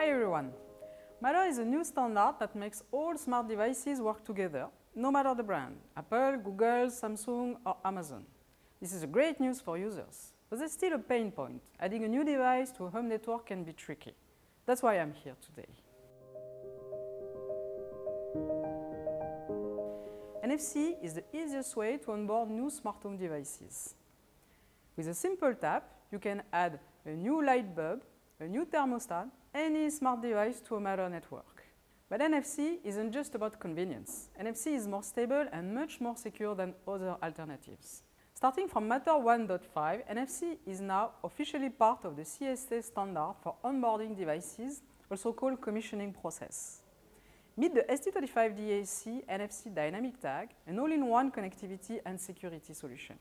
Hi everyone! Matter is a new standard that makes all smart devices work together, no matter the brand, Apple, Google, Samsung or Amazon. This is great news for users, but there's still a pain point. Adding a new device to a home network can be tricky. That's why I'm here today. NFC is the easiest way to onboard new smart home devices. With a simple tap, you can add a new light bulb, a new thermostat, any smart device to a Matter network. But NFC isn't just about convenience. NFC is more stable and much more secure than other alternatives. Starting from Matter 1.5, NFC is now officially part of the CSA standard for onboarding devices, also called commissioning process. Meet the ST25DA-C NFC dynamic tag, an all-in-one connectivity and security solution.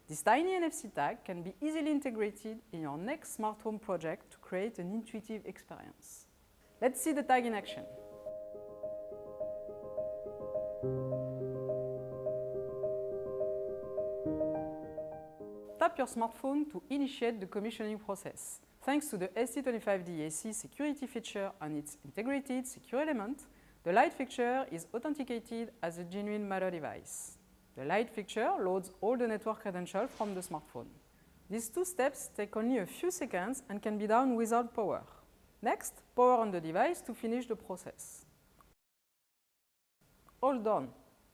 This tiny NFC tag can be easily integrated in your next smart home project to create an intuitive experience. Let's see the tag in action. Tap your smartphone to initiate the commissioning process. Thanks to the ST25DA-C security feature on its integrated secure element, the light fixture is authenticated as a genuine Matter device. The light fixture loads all the network credentials from the smartphone. These two steps take only a few seconds and can be done without power. Next, power on the device to finish the process. All done.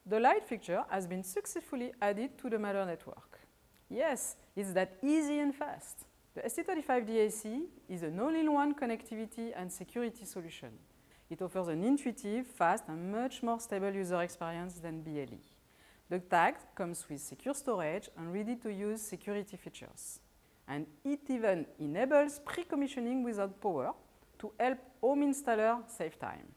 The light fixture has been successfully added to the Matter network. Yes, it's that easy and fast. The ST25DA-C is an all-in-one connectivity and security solution. It offers an intuitive, fast, and much more stable user experience than BLE. The tag comes with secure storage and ready-to-use security features. And it even enables pre-commissioning without power to help home installer save time.